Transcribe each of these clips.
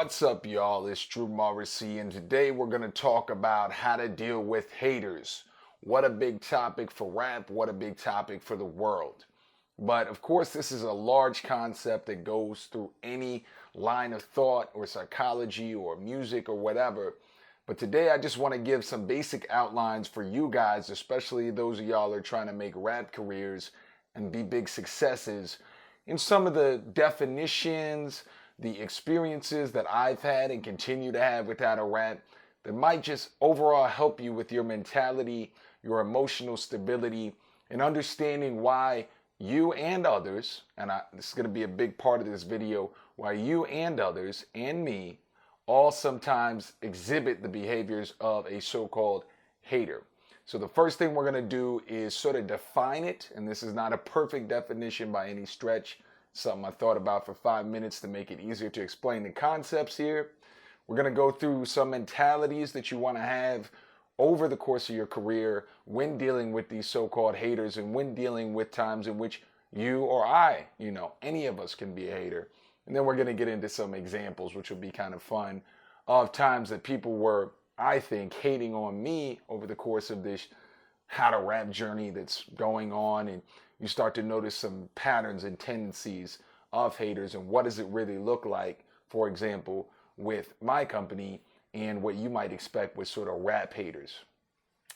What's up, y'all? It's Drew Morrissey, and today we're going to talk about how to deal with haters. What a big topic for rap, what a big topic for the world. But of course, this is a large concept that goes through any line of thought or psychology or music or whatever. But today I just want to give some basic outlines for you guys, especially those of y'all who are trying to make rap careers and be big successes, in some of the definitions, the experiences that I've had and continue to have without a rap that might just overall help you with your mentality, your emotional stability, and understanding why you and others, and this is going to be a big part of this video, why you and others and me all sometimes exhibit the behaviors of a so-called hater. So the first thing we're going to do is sort of define it, and this is not a perfect definition by any stretch. Something I thought about for 5 minutes to make it easier to explain the concepts here. We're going to go through some mentalities that you want to have over the course of your career when dealing with these so-called haters and when dealing with times in which you or I, any of us can be a hater. And then we're going to get into some examples, which will be kind of fun, of times that people were, I think, hating on me over the course of this how to rap journey that's going on, and you start to notice some patterns and tendencies of haters and what does it really look like, for example, with my company and what you might expect with sort of rap haters.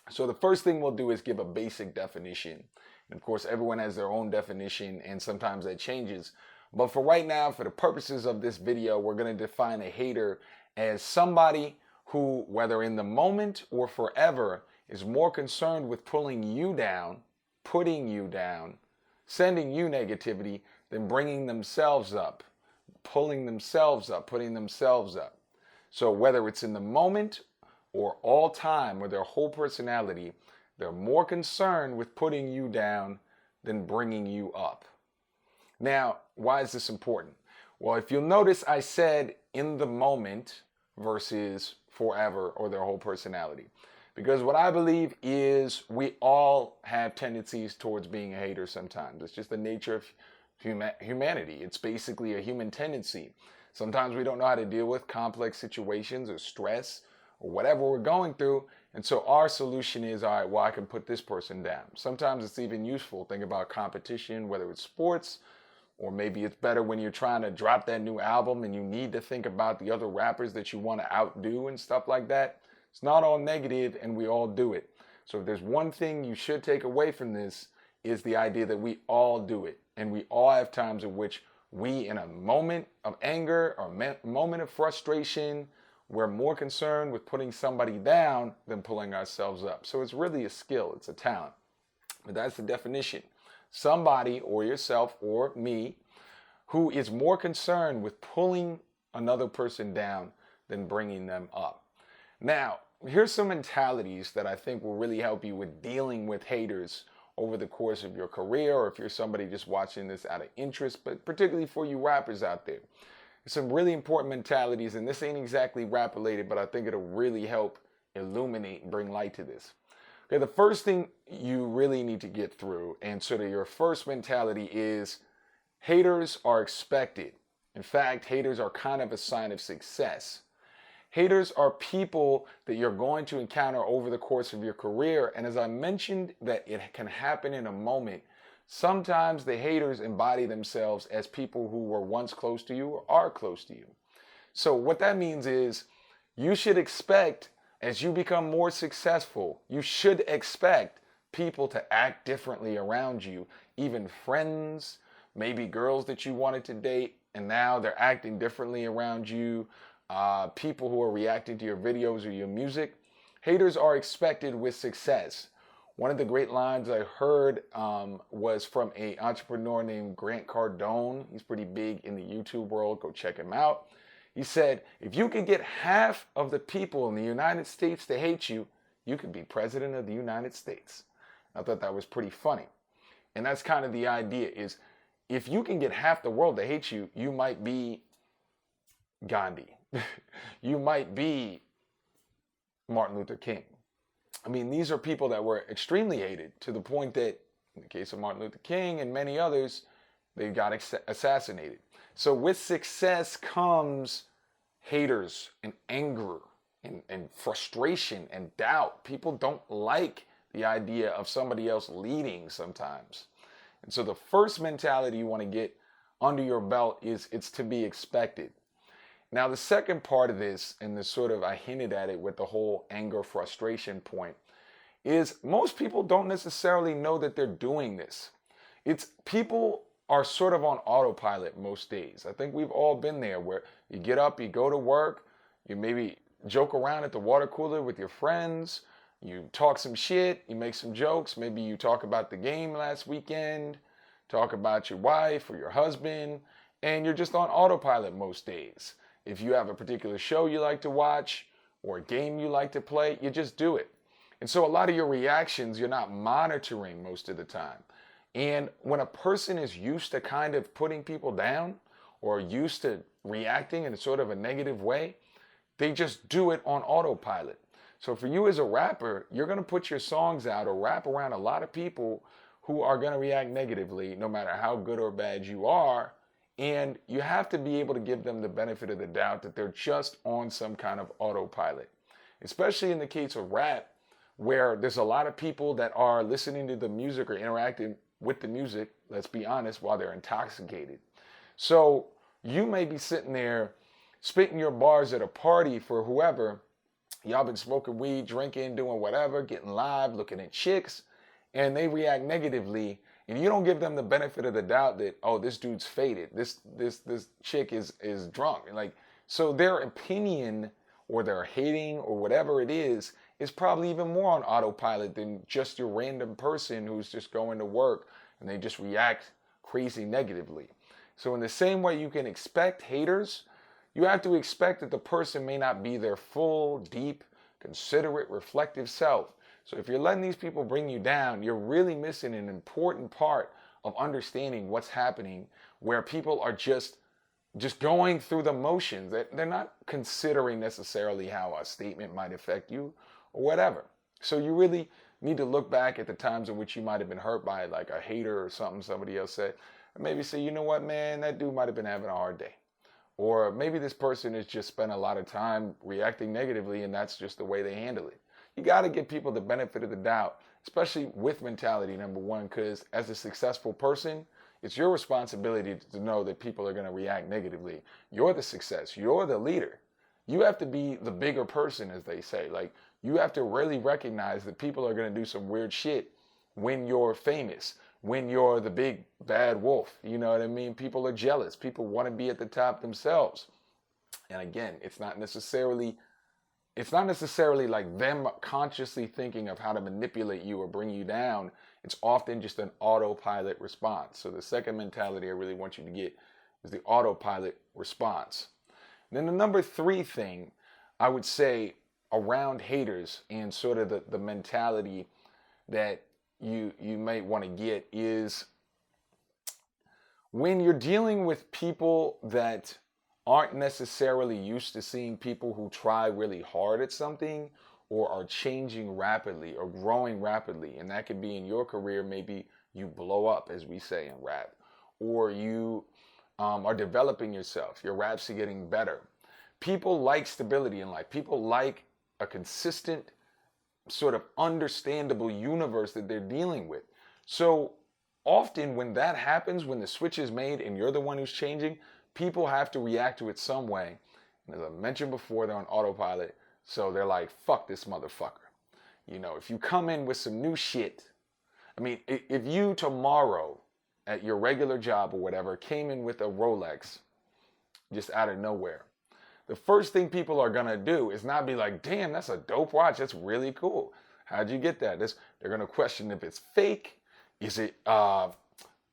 So the first thing we'll do is give a basic definition. And of course, everyone has their own definition and sometimes that changes. But for right now, for the purposes of this video, we're going to define a hater as somebody who, whether in the moment or forever, is more concerned with pulling you down, putting you down, sending you negativity than bringing themselves up, pulling themselves up, putting themselves up. So whether it's in the moment or all time or their whole personality, they're more concerned with putting you down than bringing you up. Now, why is this important? Well, if you'll notice, I said in the moment versus forever or their whole personality. Because what I believe is we all have tendencies towards being a hater sometimes. It's just the nature of humanity. It's basically a human tendency. Sometimes we don't know how to deal with complex situations or stress or whatever we're going through. And so our solution is, all right, well, I can put this person down. Sometimes it's even useful. Think about competition, whether it's sports, or maybe it's better when you're trying to drop that new album and you need to think about the other rappers that you want to outdo and stuff like that. It's not all negative, and we all do it. So if there's one thing you should take away from this, is the idea that we all do it. And we all have times in which we, in a moment of anger or moment of frustration, we're more concerned with putting somebody down than pulling ourselves up. So it's really a skill. It's a talent. But that's the definition. Somebody, or yourself, or me, who is more concerned with pulling another person down than bringing them up. Now, here's some mentalities that I think will really help you with dealing with haters over the course of your career, or if you're somebody just watching this out of interest, but particularly for you rappers out there. Some really important mentalities, and this ain't exactly rap related, but I think it'll really help illuminate and bring light to this. Okay, the first thing you really need to get through, and sort of your first mentality, is haters are expected. In fact, haters are kind of a sign of success. Haters are people that you're going to encounter over the course of your career. And as I mentioned that it can happen in a moment, sometimes the haters embody themselves as people who were once close to you or are close to you. So what that means is you should expect, as you become more successful, you should expect people to act differently around you. Even friends, maybe girls that you wanted to date, and now they're acting differently around you. People who are reacting to your videos or your music. Haters are expected with success. One of the great lines I heard was from an entrepreneur named Grant Cardone. He's pretty big in the YouTube world. Go check him out. He said, if you could get half of the people in the United States to hate you, you could be president of the United States. I thought that was pretty funny. And that's kind of the idea, is if you can get half the world to hate you, you might be Gandhi. You might be Martin Luther King. I mean, these are people that were extremely hated, to the point that, in the case of Martin Luther King and many others, they got assassinated. So with success comes haters and anger and frustration and doubt. People don't like the idea of somebody else leading sometimes. And so the first mentality you want to get under your belt is it's to be expected. Now, the second part of this, and the sort of I hinted at it with the whole anger frustration point, is most people don't necessarily know that they're doing this. It's people are sort of on autopilot most days. I think we've all been there where you get up, you go to work, you maybe joke around at the water cooler with your friends, you talk some shit, you make some jokes, maybe you talk about the game last weekend, talk about your wife or your husband, and you're just on autopilot most days. If you have a particular show you like to watch or a game you like to play, you just do it. And so a lot of your reactions you're not monitoring most of the time. And when a person is used to kind of putting people down or used to reacting in sort of a negative way, they just do it on autopilot. So for you as a rapper, you're going to put your songs out or rap around a lot of people who are going to react negatively no matter how good or bad you are. And you have to be able to give them the benefit of the doubt that they're just on some kind of autopilot. Especially in the case of rap, where there's a lot of people that are listening to the music or interacting with the music, let's be honest, while they're intoxicated. So you may be sitting there spitting your bars at a party for whoever. Y'all been smoking weed, drinking, doing whatever, getting live, looking at chicks, and they react negatively. And you don't give them the benefit of the doubt that, oh, this dude's faded. This chick is drunk. Like, so their opinion or their hating or whatever it is probably even more on autopilot than just your random person who's just going to work and they just react crazy negatively. So in the same way you can expect haters, you have to expect that the person may not be their full, deep, considerate, reflective self. So if you're letting these people bring you down, you're really missing an important part of understanding what's happening, where people are just going through the motions. They're not considering necessarily how a statement might affect you or whatever. So you really need to look back at the times in which you might have been hurt by like a hater or something somebody else said, and maybe say, you know what, man, that dude might have been having a hard day. Or maybe this person has just spent a lot of time reacting negatively and that's just the way they handle it. You got to give people the benefit of the doubt, especially with mentality, number one, because as a successful person, it's your responsibility to know that people are going to react negatively. You're the success. You're the leader. You have to be the bigger person, as they say. Like, you have to really recognize that people are going to do some weird shit when you're famous, when you're the big bad wolf. You know what I mean? People are jealous. People want to be at the top themselves. And again, it's not necessarily like them consciously thinking of how to manipulate you or bring you down. It's often just an autopilot response. So the second mentality I really want you to get is the autopilot response. And then the number 3 thing I would say around haters and sort of the mentality that you might want to get is when you're dealing with people that aren't necessarily used to seeing people who try really hard at something or are changing rapidly or growing rapidly. And that could be in your career, maybe you blow up, as we say in rap, or you are developing yourself. Your raps are getting better. People like stability in life. People like a consistent, sort of understandable universe that they're dealing with. So often when that happens, when the switch is made and you're the one who's changing, people have to react to it some way. And as I mentioned before, they're on autopilot. So they're like, fuck this motherfucker. You know, if you come in with some new shit, I mean, if you tomorrow at your regular job or whatever came in with a Rolex just out of nowhere, the first thing people are going to do is not be like, damn, that's a dope watch. That's really cool. How'd you get that? They're going to question if it's fake. Is it,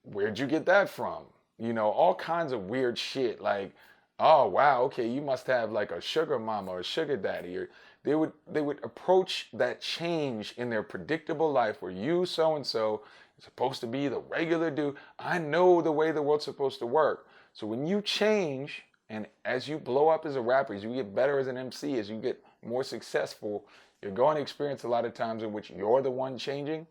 where'd you get that from? You know, all kinds of weird shit like, oh, wow, okay, you must have like a sugar mama or a sugar daddy. Or they would approach that change in their predictable life where you so-and-so is supposed to be the regular dude. I know the way the world's supposed to work. So when you change, and as you blow up as a rapper, as you get better as an MC, as you get more successful, you're going to experience a lot of times in which you're the one changing.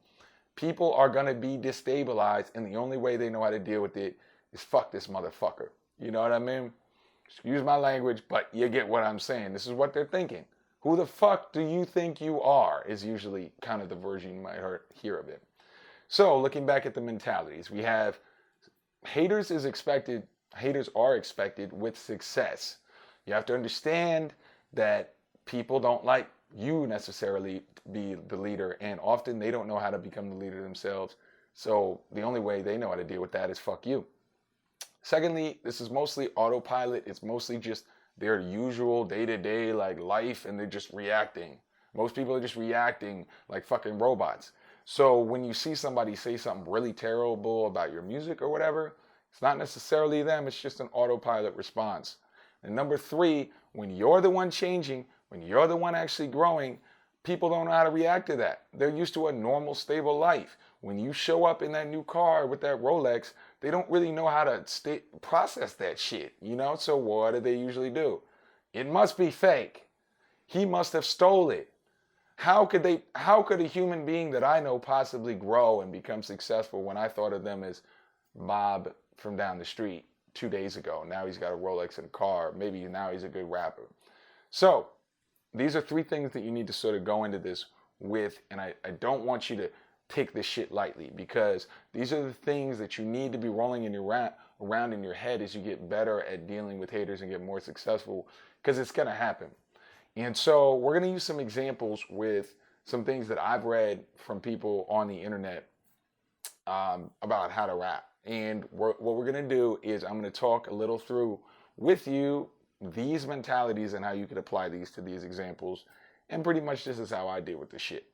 People are going to be destabilized, and the only way they know how to deal with it is fuck this motherfucker. You know what I mean? Excuse my language, but you get what I'm saying. This is what they're thinking. Who the fuck do you think you are? Is usually kind of the version you might hear of it. So looking back at the mentalities, we have haters are expected with success. You have to understand that people don't like you necessarily be the leader, and often they don't know how to become the leader themselves. So the only way they know how to deal with that is fuck you. Secondly, this is mostly autopilot. It's mostly just their usual day-to-day like life, and they're just reacting. Most people are just reacting like fucking robots. So when you see somebody say something really terrible about your music or whatever, it's not necessarily them, it's just an autopilot response. And number three, when you're the one changing, when you're the one actually growing, people don't know how to react to that. They're used to a normal, stable life. When you show up in that new car with that Rolex, they don't really know how to process that shit, So what do they usually do? It must be fake. He must have stole it. How could a human being that I know possibly grow and become successful when I thought of them as Bob from down the street 2 days ago? Now he's got a Rolex and a car. Maybe now he's a good rapper. So these are three things that you need to sort of go into this with, and I don't want you to take this shit lightly, because these are the things that you need to be rolling in around in your head as you get better at dealing with haters and get more successful, because it's going to happen. And so we're going to use some examples with some things that I've read from people on the internet about how to rap. And what we're going to do is I'm going to talk a little through with you these mentalities and how you could apply these to these examples. And pretty much this is how I deal with the shit.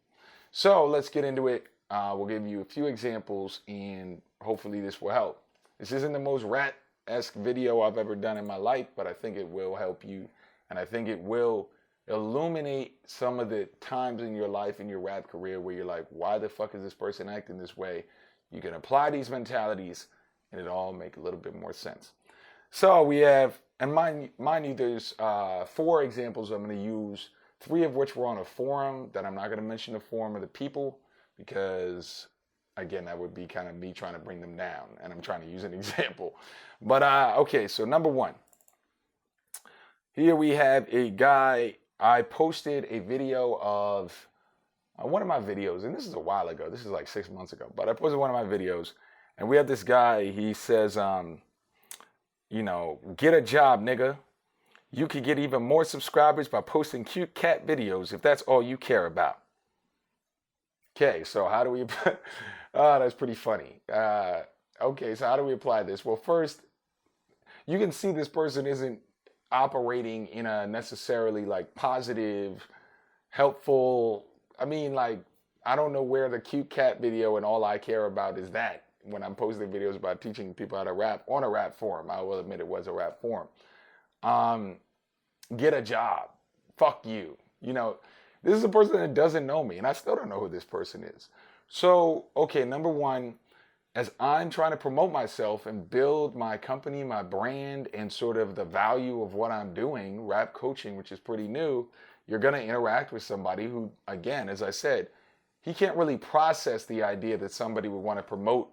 So let's get into it. We'll give you a few examples, and hopefully this will help. This isn't the most rat-esque video I've ever done in my life, but I think it will help you, and I think it will illuminate some of the times in your life, in your rap career, where you're like, why the fuck is this person acting this way? You can apply these mentalities, and it all make a little bit more sense. So we have, and mind you, there's 4 examples I'm going to use, 3 of which were on a forum that I'm not going to mention the forum of the people, because again, that would be kind of me trying to bring them down, and I'm trying to use an example. But okay, so number 1. Here we have a guy. I posted a video of one of my videos, and this is a while ago. This is like 6 months ago, but I posted one of my videos, and we have this guy. He says, get a job, nigga. You could get even more subscribers by posting cute cat videos if that's all you care about. Okay, so how do we... oh, that's pretty funny. Okay, so how do we apply this? Well, first, you can see this person isn't operating in a necessarily like positive, helpful... I mean, like, I don't know where the cute cat video and all I care about is that when I'm posting videos about teaching people how to rap on a rap forum. I will admit it was a rap forum. Get a job. Fuck you. This is a person that doesn't know me, and I still don't know who this person is. So, okay, number 1, as I'm trying to promote myself and build my company, my brand, and sort of the value of what I'm doing, rap coaching, which is pretty new, you're going to interact with somebody who, again, as I said, he can't really process the idea that somebody would want to promote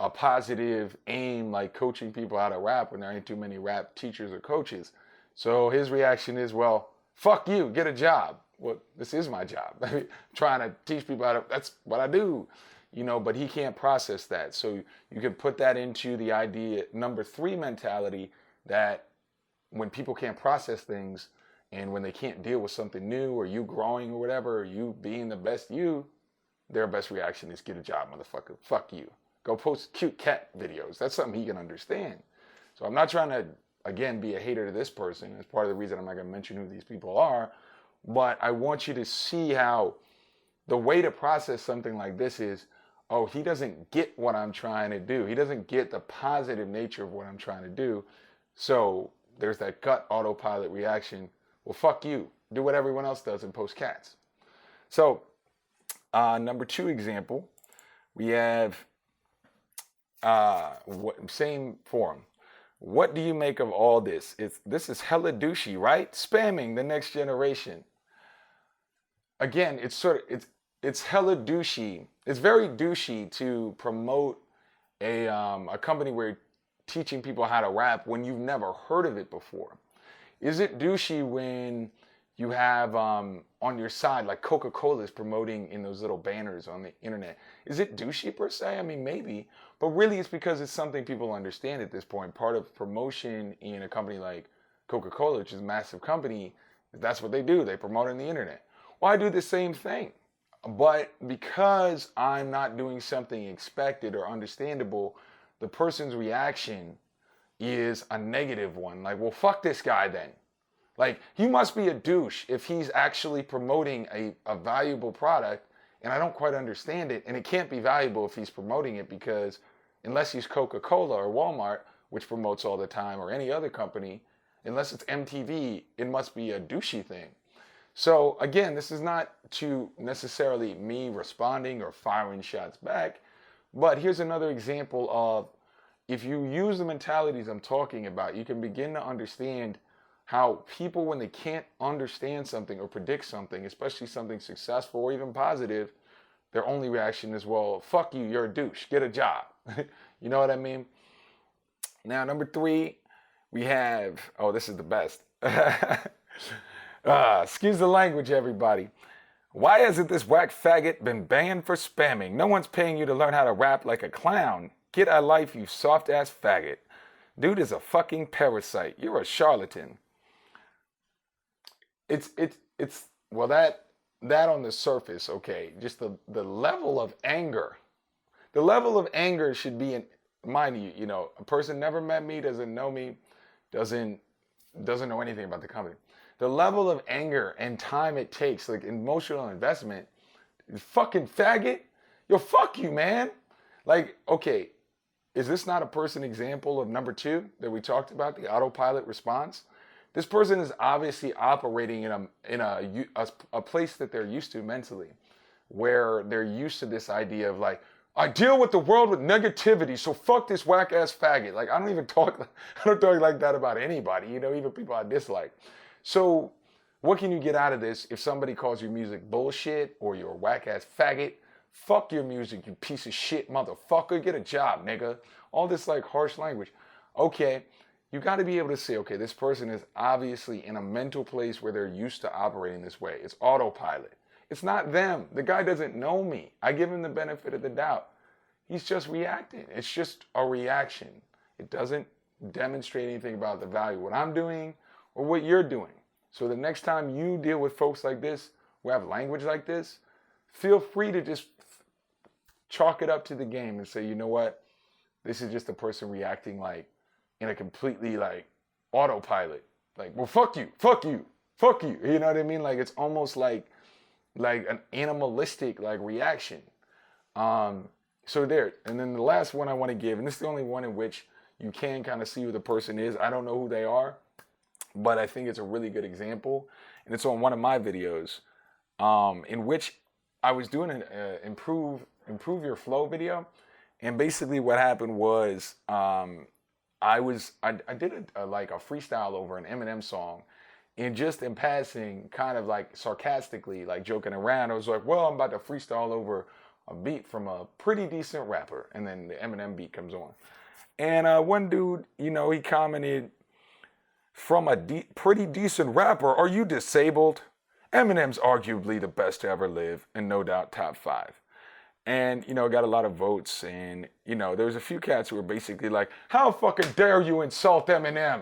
a positive aim like coaching people how to rap when there ain't too many rap teachers or coaches. So his reaction is, well, fuck you, get a job. Well, this is my job. I mean, trying to teach people how to, that's what I do, but he can't process that. So you can put that into the idea, number 3 mentality, that when people can't process things and when they can't deal with something new or you growing or whatever, or you being the best you, their best reaction is get a job, motherfucker. Fuck you. Go post cute cat videos. That's something he can understand. So I'm not trying to, again, be a hater to this person. That's part of the reason I'm not going to mention who these people are. But I want you to see how the way to process something like this is, oh, he doesn't get what I'm trying to do. He doesn't get the positive nature of what I'm trying to do. So there's that gut autopilot reaction. Well, fuck you. Do what everyone else does and post cats. So number 2 example, we have same forum. What do you make of all this? This is hella douchey, right? Spamming the next generation. Again, it's hella douchey. It's very douchey to promote a company where you're teaching people how to rap when you've never heard of it before? Is it douchey when you have on your side, like Coca-Cola is promoting in those little banners on the internet? Is it douchey per se? I mean, maybe, but really it's because it's something people understand at this point. Part of promotion in a company like Coca-Cola, which is a massive company, that's what they do. They promote on the internet. Well, I do the same thing. But because I'm not doing something expected or understandable, the person's reaction is a negative one. Like, well, fuck this guy then. Like, he must be a douche if he's actually promoting a valuable product, and I don't quite understand it. And it can't be valuable if he's promoting it, because unless he's Coca-Cola or Walmart, which promotes all the time, or any other company, unless it's MTV, it must be a douchey thing. So again, this is not to necessarily me responding or firing shots back, but here's another example of, if you use the mentalities I'm talking about, you can begin to understand how people, when they can't understand something or predict something, especially something successful or even positive, their only reaction is, well, fuck you, you're a douche, get a job. You know what I mean? Now, number 3, we have, oh, this is the best. Excuse the language, everybody. Why hasn't this whack faggot been banned for spamming? No one's paying you to learn how to rap like a clown. Get a life, you soft-ass faggot. Dude is a fucking parasite. You're a charlatan. Well, that on the surface, okay. Just the level of anger. The level of anger should be, mind you, a person never met me, doesn't know me, doesn't know anything about the company. The level of anger and time it takes, like emotional investment, fucking faggot, yo, fuck you, man. Like, okay, is this not a person example of number 2 that we talked about, the autopilot response? This person is obviously operating in a place that they're used to mentally, where they're used to this idea of like, I deal with the world with negativity, so fuck this whack ass faggot. Like, I don't talk like that about anybody, even people I dislike. So what can you get out of this if somebody calls your music bullshit or you're a whack ass faggot? Fuck your music, you piece of shit motherfucker. Get a job, nigga. All this like harsh language. Okay, you got to be able to say, okay, this person is obviously in a mental place where they're used to operating this way. It's autopilot. It's not them. The guy doesn't know me. I give him the benefit of the doubt. He's just reacting. It's just a reaction. It doesn't demonstrate anything about the value of what I'm doing or what you're doing. So the next time you deal with folks like this, who have language like this, feel free to just chalk it up to the game and say, you know what? This is just a person reacting like in a completely like autopilot. Like, well, fuck you, fuck you, fuck you. You know what I mean? Like, it's almost like an animalistic like reaction. So there. And then the last one I want to give, and this is the only one in which you can kind of see who the person is. I don't know who they are, but I think it's a really good example. And it's on one of my videos, in which I was doing an improve your flow video. And basically what happened was, I did a freestyle over an Eminem song, and just in passing, kind of like sarcastically, like joking around, I was like, well, I'm about to freestyle over a beat from a pretty decent rapper. And then the Eminem beat comes on. And one dude, he commented, from a pretty decent rapper, are you disabled? Eminem's arguably the best to ever live, and no doubt top 5. And, got a lot of votes. And, there was a few cats who were basically like, how fucking dare you insult Eminem?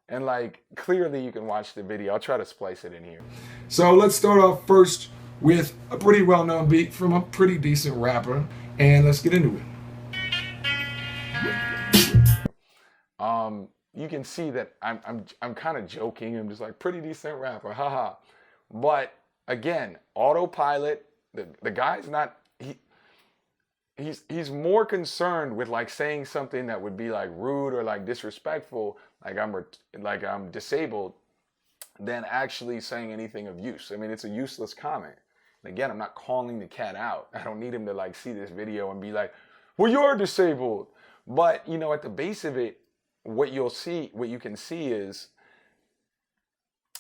And like, clearly you can watch the video. I'll try to splice it in here. So let's start off first with a pretty well-known beat from a pretty decent rapper. And let's get into it. You can see that I'm kind of joking. I'm just like, pretty decent rapper, haha. But again, autopilot, the guy's not, he's more concerned with like saying something that would be like rude or like disrespectful, like I'm disabled, than actually saying anything of use. I mean, it's a useless comment. And again, I'm not calling the cat out. I don't need him to like see this video and be like, well, you're disabled. But at the base of it, what you can see is,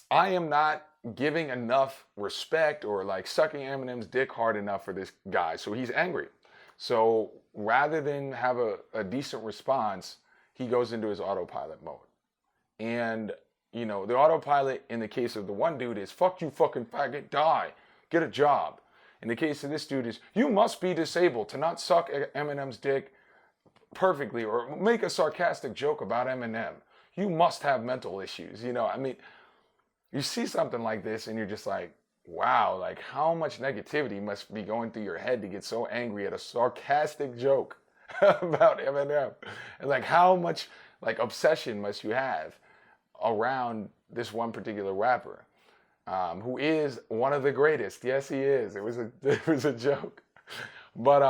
I am not giving enough respect or like sucking Eminem's dick hard enough for this guy. So he's angry. So rather than have a decent response, he goes into his autopilot mode. And, the autopilot in the case of the one dude is, fuck you fucking faggot, die, get a job. In the case of this dude is, you must be disabled to not suck Eminem's dick perfectly or make a sarcastic joke about Eminem. You must have mental issues. You see something like this and you're just like, wow, like how much negativity must be going through your head to get so angry at a sarcastic joke about Eminem? And like how much like obsession must you have around this one particular rapper, who is one of the greatest. Yes, he is. It was a joke. But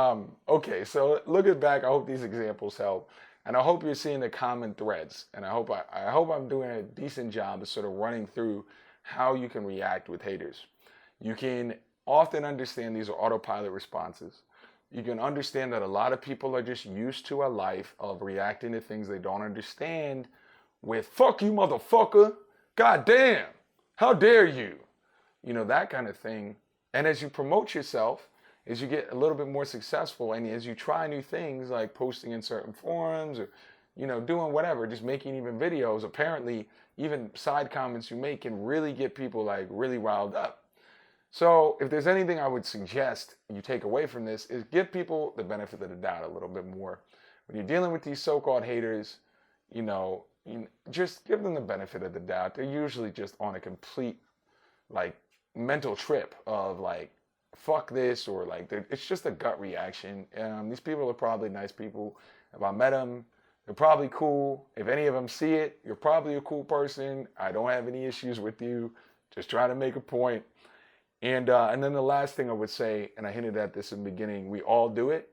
okay, so looking back, I hope these examples help. And I hope you're seeing the common threads. And I hope I'm doing a decent job of sort of running through how you can react with haters. You can often understand these are autopilot responses. You can understand that a lot of people are just used to a life of reacting to things they don't understand with, fuck you, motherfucker, god damn, how dare you, that kind of thing. And as you promote yourself, as you get a little bit more successful, and as you try new things like posting in certain forums or, doing whatever, just making even videos, apparently even side comments you make can really get people like really riled up. So if there's anything I would suggest you take away from this is give people the benefit of the doubt a little bit more. When you're dealing with these so-called haters, just give them the benefit of the doubt. They're usually just on a complete like mental trip of like, fuck this, or like it's just a gut reaction. These people are probably nice people. If I met them, they're probably cool. If any of them see it, you're probably a cool person. I don't have any issues with you. Just trying to make a point. And then the last thing I would say, and I hinted at this in the beginning, we all do it,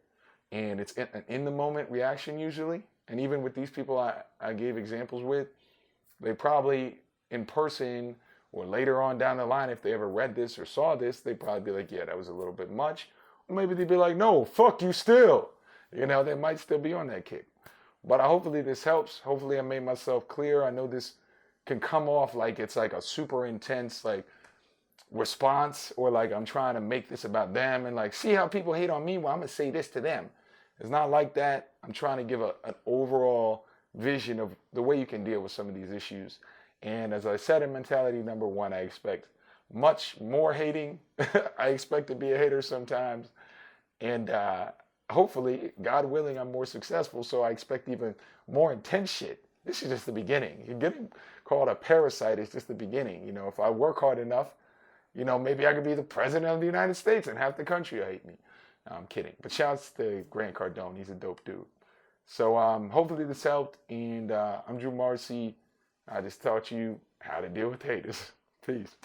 and it's an in the moment reaction usually. And even with these people I gave examples with, they probably in person or later on down the line, if they ever read this or saw this, they'd probably be like, yeah, that was a little bit much. Or maybe they'd be like, no, fuck you still. They might still be on that kick. But hopefully this helps. Hopefully I made myself clear. I know this can come off like it's like a super intense like response, or like I'm trying to make this about them and like, see how people hate on me? Well, I'm going to say this to them. It's not like that. I'm trying to give an overall vision of the way you can deal with some of these issues. And as I said in mentality number 1, I expect much more hating. I expect to be a hater sometimes. And hopefully, God willing, I'm more successful. So I expect even more intense shit. This is just the beginning. You're getting called a parasite. It's just the beginning. If I work hard enough, maybe I could be the president of the United States and half the country will hate me. No, I'm kidding. But shouts to Grant Cardone. He's a dope dude. So hopefully this helped. And I'm Drew Marcy. I just taught you how to deal with haters. Peace.